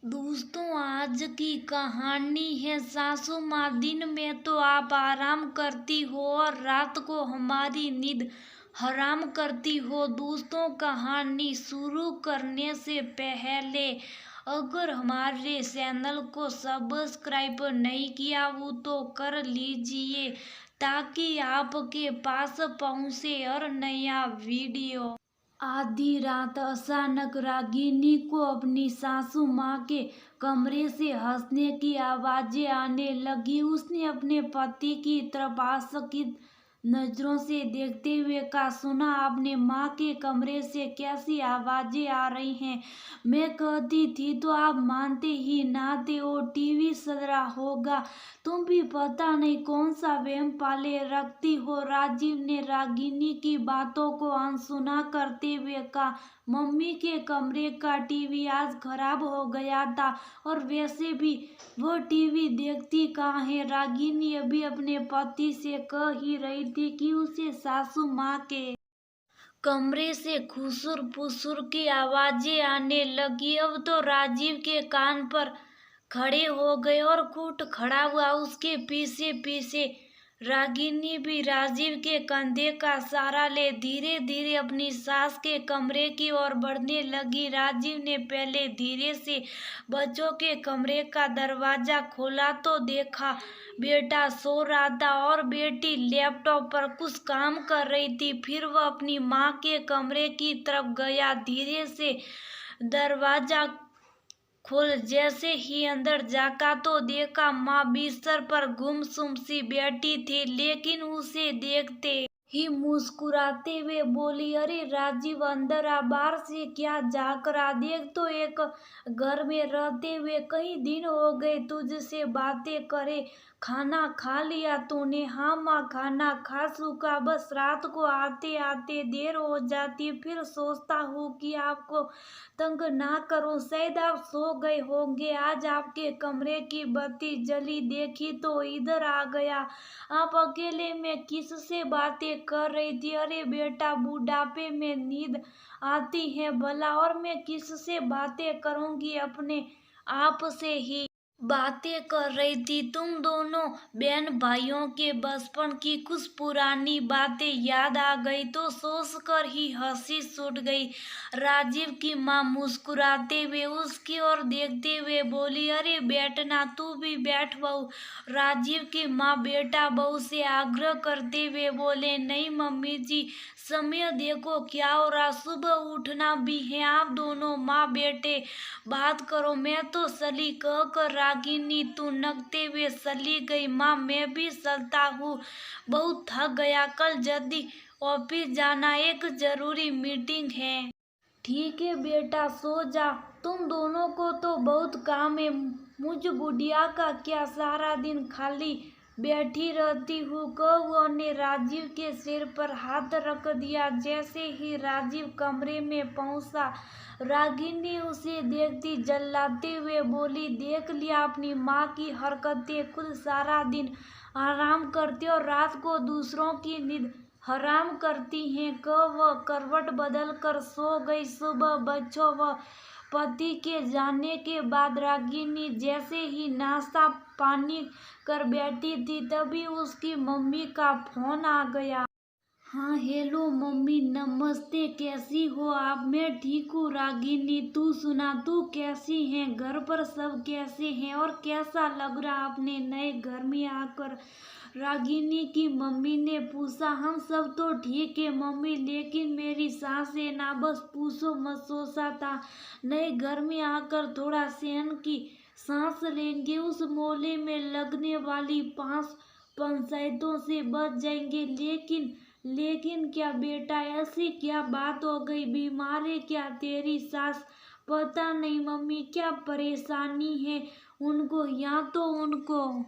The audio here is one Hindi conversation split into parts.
दोस्तों, आज की कहानी है सासू माँ। दिन में तो आप आराम करती हो और रात को हमारी नींद हराम करती हो। दोस्तों, कहानी शुरू करने से पहले अगर हमारे चैनल को सब्सक्राइब नहीं किया हो तो कर लीजिए ताकि आपके पास पहुंचे और नया वीडियो। आधी रात अचानक रागिनी को अपनी सासू माँ के कमरे से हंसने की आवाजें आने लगी। उसने अपने पति की तरफ आशंकित नजरों से देखते हुए कहा, सुना आपने? माँ के कमरे से कैसी आवाजें आ रही हैं? मैं कहती थी तो आप मानते ही ना थे। वो टीवी चल रहा होगा। तुम भी पता नहीं कौन सा वहम पाले रखती हो। राजीव ने रागिनी की बातों को अनसुना करते हुए कहा, मम्मी के कमरे का टीवी आज खराब हो गया था और वैसे भी वो टीवी देखती कहाँ है। रागिनी अभी अपने पति से कह ही रही थी कि उसे सासू माँ के कमरे से खुसुर फुसुर की आवाजें आने लगी। अब तो राजीव के कान पर खड़े हो गए और कूट खड़ा हुआ उसके पीछे पीछे। रागिनी भी राजीव के कंधे का सहारा ले धीरे धीरे अपनी सास के कमरे की ओर बढ़ने लगी। राजीव ने पहले धीरे से बच्चों के कमरे का दरवाजा खोला तो देखा बेटा सो रहा था और बेटी लैपटॉप पर कुछ काम कर रही थी। फिर वह अपनी माँ के कमरे की तरफ गया। धीरे से दरवाजा खोल जैसे ही अंदर झाँका तो देखा माँ बिस्तर पर गुमसुम सी बैठी थी, लेकिन उसे देखते ही मुस्कुराते हुए बोली, अरे राजीव अंदर आ, बाहर से क्या झाँक रहा? देख तो एक घर में रहते हुए कई दिन हो गए तुझसे बातें करे। खाना खा लिया तूने? हाँ माँ, खाना खा चुका, बस रात को आते आते देर हो जाती। फिर सोचता हूँ कि आपको तंग ना करूं। शायद आप सो गए होंगे। आज आपके कमरे की बत्ती जली देखी तो इधर आ गया। आप अकेले में किससे बातें कर रही थी? अरे बेटा, बुढ़ापे में नींद आती है भला, और मैं किससे बातें करूंगी? अपने आप से ही बातें कर रही थी। तुम दोनों बहन भाइयों के बचपन की कुछ पुरानी बातें याद आ गई तो सोच कर ही हंसी छूट गई। राजीव की माँ मुस्कुराते हुए उसकी ओर देखते हुए बोली, अरे बैठना, तू भी बैठ बहू। राजीव की माँ बेटा बहू से आग्रह करते हुए बोले, नहीं मम्मी जी, समय देखो क्या हो रहा, सुबह उठना भी है। आप दोनों माँ बेटे बात करो, मैं तो चली। कह कर रागिनी तू नकते हुए चली गई। माँ, मैं भी चलता हूँ, बहुत थक गया, कल जल्दी ऑफिस जाना, एक जरूरी मीटिंग है। ठीक है बेटा, सो जा। तुम दोनों को तो बहुत काम है, मुझ बुढ़िया का क्या, सारा दिन खाली बैठी रहती हूँ। कह ने राजीव के सिर पर हाथ रख दिया। जैसे ही राजीव कमरे में पहुंचा, रागिनी उसे देखती जल्लाते हुए बोली, देख लिया अपनी माँ की हरकतें, खुद सारा दिन आराम करती और रात को दूसरों की नींद हराम करती हैं। वह करवट बदल कर सो गई। सुबह बच्चों व पति के जाने के बाद रागिनी जैसे ही नाश्ता पानी कर बैठी थी तभी उसकी मम्मी का फोन आ गया। हाँ हेलो मम्मी, नमस्ते, कैसी हो आप? मैं ठीक हूँ रागिनी, तू सुना, तू कैसी है? घर पर सब कैसे हैं और कैसा लग रहा अपने नए घर में आकर? रागिनी की मम्मी ने पूछा। हम सब तो ठीक है मम्मी, लेकिन मेरी सास है ना, बस पूछो मत। सोचा था नए घर में आकर थोड़ा सहन की सांस लेंगे, उस मोहल्ले में लगने वाली 5 पंचायतों से बच जाएंगे। लेकिन क्या बेटा, ऐसी क्या बात हो गई? बीमार है क्या तेरी सास? पता नहीं मम्मी, क्या परेशानी है उनको? यहाँ तो उनको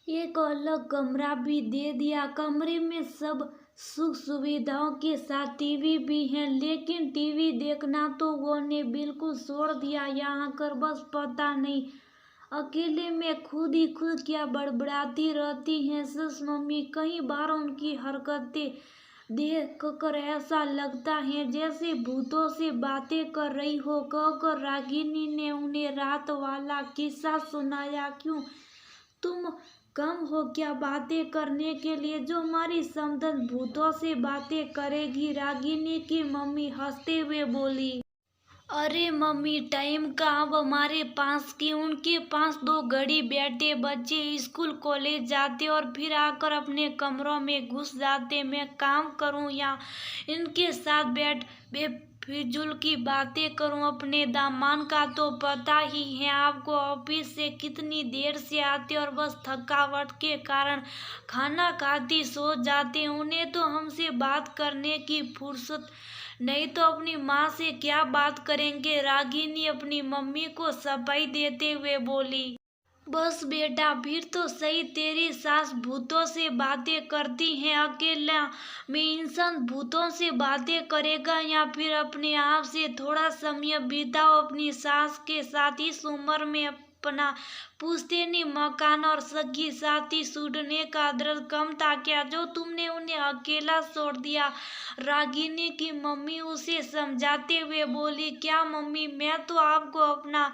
एक अलग कमरा भी दे दिया। कमरे में सब सुख सुविधाओं के साथ टीवी भी है, लेकिन टीवी देखना तो वो ने बिल्कुल छोड़ दिया यहाँ कर। बस पता नहीं अकेले में खुद ही खुद क्या बड़बड़ाती रहती हैं। सस मम्मी, कई बार उनकी हरकतें देख कर ऐसा लगता है जैसे भूतों से बातें कर रही हो, कहकर रागिनी ने उन्हें रात वाला किस्सा सुनाया। क्यों, तुम कम हो क्या बातें करने के लिए जो हमारी समधन भूतों से बातें करेगी? रागिनी की मम्मी हंसते हुए बोली। अरे मम्मी, टाइम का अब हमारे पास की, उनके पास 2 घड़ी बैठे बच्चे स्कूल कॉलेज जाते और फिर आकर अपने कमरों में घुस जाते। मैं काम करूं या इनके साथ बैठ बेफिजूल की बातें करूं? अपने दामाद का तो पता ही है आपको, ऑफिस से कितनी देर से आते और बस थकावट के कारण खाना खाती सो जाते। उन्हें तो हमसे बात करने की फुर्सत नहीं, तो अपनी माँ से क्या बात करेंगे? रागिनी अपनी मम्मी को सफाई देते हुए बोली। बस बेटा, फिर तो सही, तेरी सास भूतों से बातें करती है, अकेला में इंसान भूतों से बातें करेगा या फिर अपने आप से थोड़ा समय बिताओ अपनी सास के साथ। इस उम्र में अपना पुश्तैनी मकान और सगी साथी छूटने का दर्द कम था क्या, जो तुमने उन्हें अकेला छोड़ दिया? रागिनी की मम्मी उसे समझाते हुए बोली। क्या मम्मी, मैं तो आपको अपना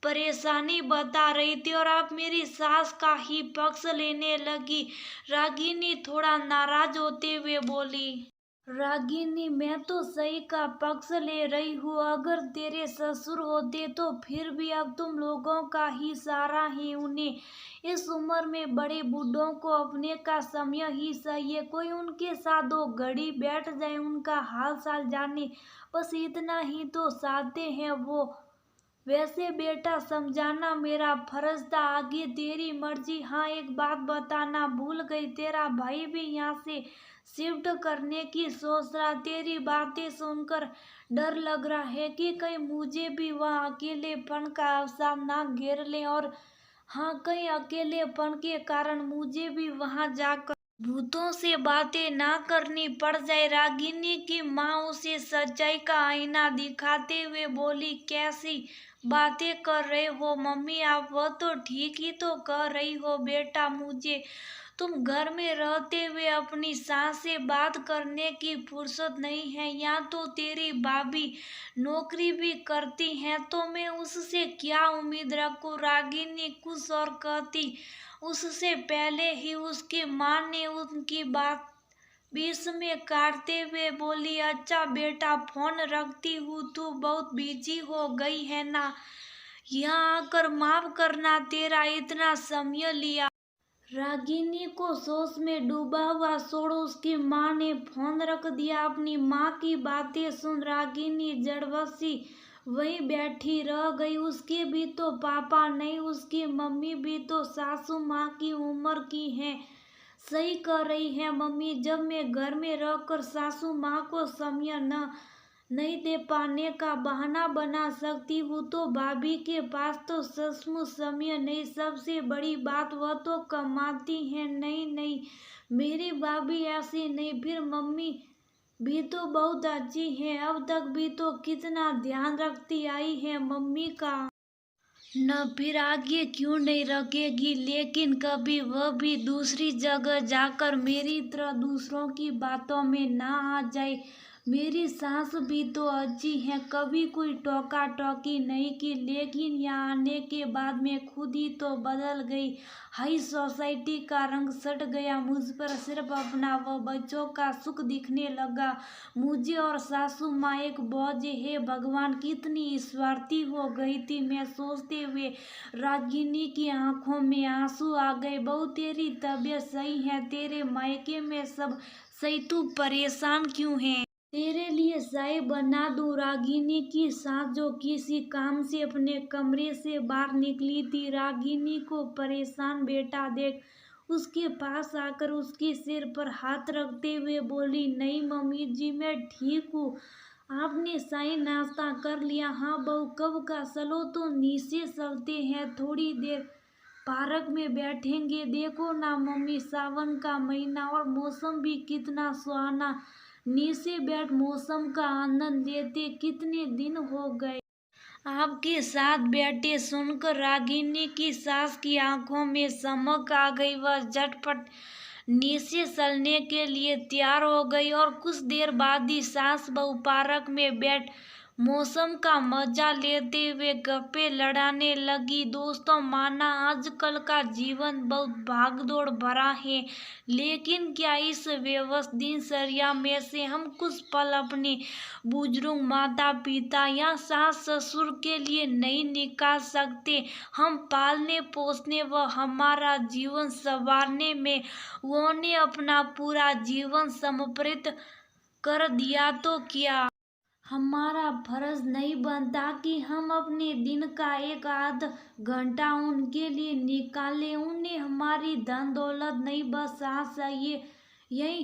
परेशानी बता रही थी और आप मेरी सास का ही पक्ष लेने लगी। रागिनी थोड़ा नाराज होते हुए बोली। रागिनी, मैं तो सही का पक्ष ले रही हूँ। अगर तेरे ससुर होते तो फिर भी अब तुम लोगों का ही सहारा है उन्हें। इस उम्र में बड़े बूढ़ों को अपने का समय ही चाहिए, कोई उनके साथ 2 घड़ी बैठ जाए, उनका हाल चाल जाने, बस इतना ही तो चाहते हैं वो। वैसे बेटा, समझाना मेरा फर्ज था, आगे तेरी मर्जी। हाँ, एक बात बताना भूल गई, तेरा भाई भी यहाँ से शिफ्ट करने की सोच रहा। तेरी बातें सुनकर डर लग रहा है कि कहीं मुझे भी वहाँ अकेलेपन का अवसाद ना घेर ले, और हाँ, कहीं अकेलेपन के कारण मुझे भी वहाँ जाकर भूतों से बातें ना करनी पड़ जाए। रागिनी की माँ उसे सच्चाई का आईना दिखाते हुए बोली। कैसी बातें कर रहे हो मम्मी आप? वो तो ठीक ही तो कह रही हो बेटा, मुझे तुम घर में रहते हुए अपनी सास से बात करने की फुर्सत नहीं है। यहाँ तो तेरी भाभी नौकरी भी करती हैं, तो मैं उससे क्या उम्मीद रखूं? रागिनी कुछ और कहती उससे पहले ही उसकी माँ ने उनकी बात बीच में काटते हुए बोली। अच्छा बेटा, फोन रखती हूँ, तू बहुत बिजी हो गई है ना? यहाँ आकर माफ करना, तेरा इतना समय लिया। रागिनी को सोच में डूबा हुआ छोड़ उसकी माँ ने फोन रख दिया। अपनी माँ की बातें सुन रागिनी जड़वसी वहीं बैठी रह गई। उसके भी तो पापा नहीं, उसकी मम्मी भी तो सासू माँ की उम्र की हैं। सही कह रही है मम्मी, जब मैं घर में रहकर सासू माँ को समय न नहीं दे पाने का बहाना बना सकती हूँ, तो भाभी के पास तो सचमुच समय नहीं। सबसे बड़ी बात, वह तो कमाती है। नहीं नहीं, मेरी भाभी ऐसी नहीं। फिर मम्मी भी तो बहुत अच्छी है, अब तक भी तो कितना ध्यान रखती आई है मम्मी का। न फिर आगे क्यों नहीं रखेगी, लेकिन कभी वह भी दूसरी जगह जाकर मेरी तरह दूसरों की बातों में ना आ जाए। मेरी सास भी तो अच्छी है, कभी कोई टोका टोकी नहीं की, लेकिन यहाँ आने के बाद मैं खुद ही तो बदल गई। हाई सोसाइटी का रंग सट गया मुझ पर, सिर्फ अपना व बच्चों का सुख दिखने लगा मुझे, और सासू माँ एक बोझ है। भगवान, कितनी स्वार्थी हो गई थी मैं सोचते हुए। रागिनी की आंखों में आंसू आ गए। बहू, तेरी तबीयत सही है? तेरे मायके में सब सही? तू परेशान क्यों है? तेरे लिए चाय बना दूं? रागिनी की सास जो किसी काम से अपने कमरे से बाहर निकली थी, रागिनी को परेशान बेटा देख उसके पास आकर उसके सिर पर हाथ रखते हुए बोली। नहीं मम्मी जी, मैं ठीक हूँ। आपने चाय नाश्ता कर लिया? हाँ बहू, कब का? चलो तो नीचे चलते हैं, थोड़ी देर पार्क में बैठेंगे। देखो ना मम्मी, सावन का महीना और मौसम भी कितना सुहाना, नीचे बैठ मौसम का आनंद लेते, कितने दिन हो गए आपके साथ बैठे। सुनकर रागिनी की सास की आंखों में चमक आ गई। वह झटपट नीचे चलने के लिए तैयार हो गई और कुछ देर बाद ही सास बहू पार्क में बैठ मौसम का मजा लेते हुए गप्पे लड़ाने लगी। दोस्तों, माना आजकल का जीवन बहुत भागदौड़ भरा है, लेकिन क्या इस व्यस्त दिनचर्या में से हम कुछ पल अपने बुजुर्ग माता पिता या सास ससुर के लिए नहीं निकाल सकते? हम पालने पोसने व हमारा जीवन संवारने में उन्होंने अपना पूरा जीवन समर्पित कर दिया, तो क्या हमारा फर्ज नहीं बनता कि हम अपने दिन का एक आध घंटा उनके लिए निकालें? उन्हें हमारी धन दौलत नहीं, बस साथ चाहिए। यही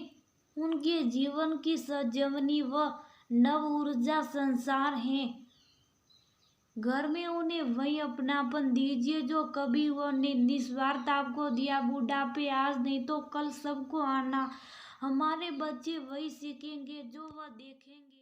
उनके जीवन की सजवनी व नव ऊर्जा संसार है। घर में उन्हें वही अपनापन दीजिए जो कभी उन्हें निस्वार्थ आपको दिया। बुढ़ापे आज नहीं तो कल सबको आना। हमारे बच्चे वही सीखेंगे जो वह देखेंगे।